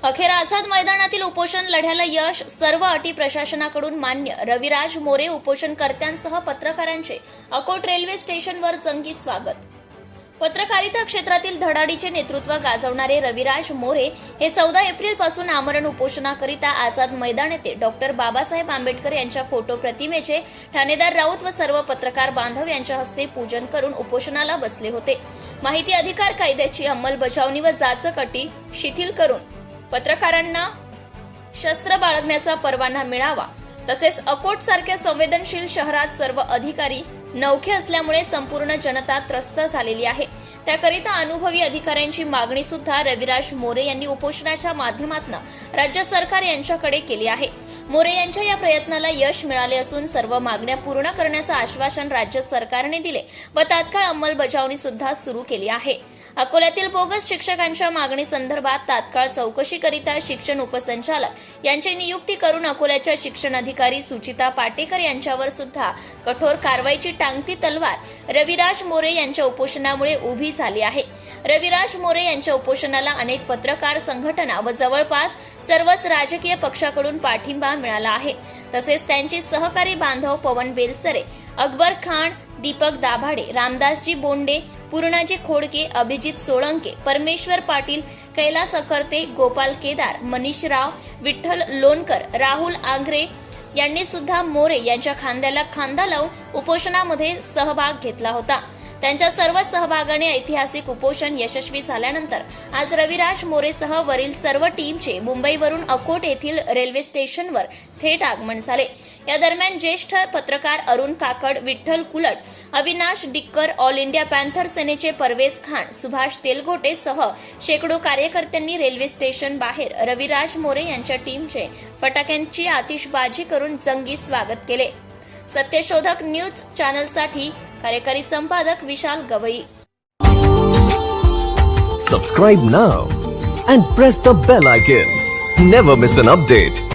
अखेर आझाद मैदानातील उपोषण लढ्याला यश, सर्व अटी प्रशासनाकडून मान्य. रविराज मोरे उपोषणकर्त्यांसह पत्रकारांचे अकोट रेल्वे स्टेशनवर जंगी स्वागत. पत्रकारिता क्षेत्रातील धडाडीचे नेतृत्व गाजवणारे रविराज मोरे हे 14 एप्रिल पासून आमरण उपोषणाकरिता आझाद मैदान येथे डॉक्टर बाबासाहेब आंबेडकर यांच्या फोटो प्रतिमेचे ठाणेदार राऊत व सर्व पत्रकार बांधव यांच्या हस्ते पूजन करून उपोषणाला बसले होते. माहिती अधिकार कायद्याची अंमलबजावणी व जाचक अटी शिथिल करून पत्रकारांना शस्त्र बाळगण्याचा परवाना मिळावा. तसेच अकोट सारख्या संवेदनशील शहरात सर्व अधिकारी नौखे असल्यामुळे संपूर्ण जनता त्रस्त झालेली आहे. त्याकरिता अनुभवी अधिकाऱ्यांची मागणी सुद्धा रविराज मोरे यांनी उपोषणाच्या माध्यमातून राज्य सरकार यांच्याकडे केली आहे. मोरे यांच्या या प्रयत्नाला यश मिळाले असून सर्व मागण्या पूर्ण करण्याचं आश्वासन राज्य सरकारने दिले व तात्काळ अंमलबजावणी सुद्धा सुरू केली आहे. अकोल्यातील बोगस शिक्षकांच्या मागणी संदर्भात तात्काळ चौकशीकरिता शिक्षण उपसंचालक यांची नियुक्ती करून अकोल्याच्या शिक्षण अधिकारी सुचिता पाटेकर यांच्यावर सुद्धा कठोर कारवाईची टांगती तलवार रविराज मोरे यांच्या उपोषणामुळे उभी झाली आहे. रविराज मोरे यांच्या उपोषणाला अनेक पत्रकार संघटना व जवळपास सर्वच राजकीय पक्षाकडून पाठिंबा मिळाला आहे. तसेच त्यांचे सहकारी बांधव पवन बेलसरे, अकबर खान, दीपक दाभाडे, रामदासजी बोंडे, पूर्णाजी खोडके, अभिजित सोळंके, परमेश्वर पाटील, कैलास अकर्ते, गोपाल केदार, मनीष राव, विठ्ठल लोणकर, राहुल आंग्रे यांनी सुद्धा मोरे यांच्या खांद्याला खांदा लावून उपोषणामध्ये सहभाग घेतला होता. त्यांच्या सर्व सहभागाने ऐतिहासिक उपोषण यशस्वी झाल्यानंतर आज रविराज मोरेसह वरील सर्व टीमचे मुंबईवरून अकोट येथील रेल्वे स्टेशनवर थेट आगमन झाले. या दरम्यान ज्येष्ठ पत्रकार Arun Kakad, Vitthal Kulat, Avinash Dikkar, all India panther सेनेचे परवेज खान, सुभाष तेलगोटे सह शेकडो कार्यकर्त्यांनी रेल्वे स्टेशन बाहेर रविराज मोरे यांच्या टीमचे फटाक्यांची आतिषबाजी करून जंगी स्वागत केले. सत्यशोधक न्यूज चॅनलसाठी कार्यकारी संपादक विशाल Gavai. Subscribe now and press the bell icon. Never miss an update.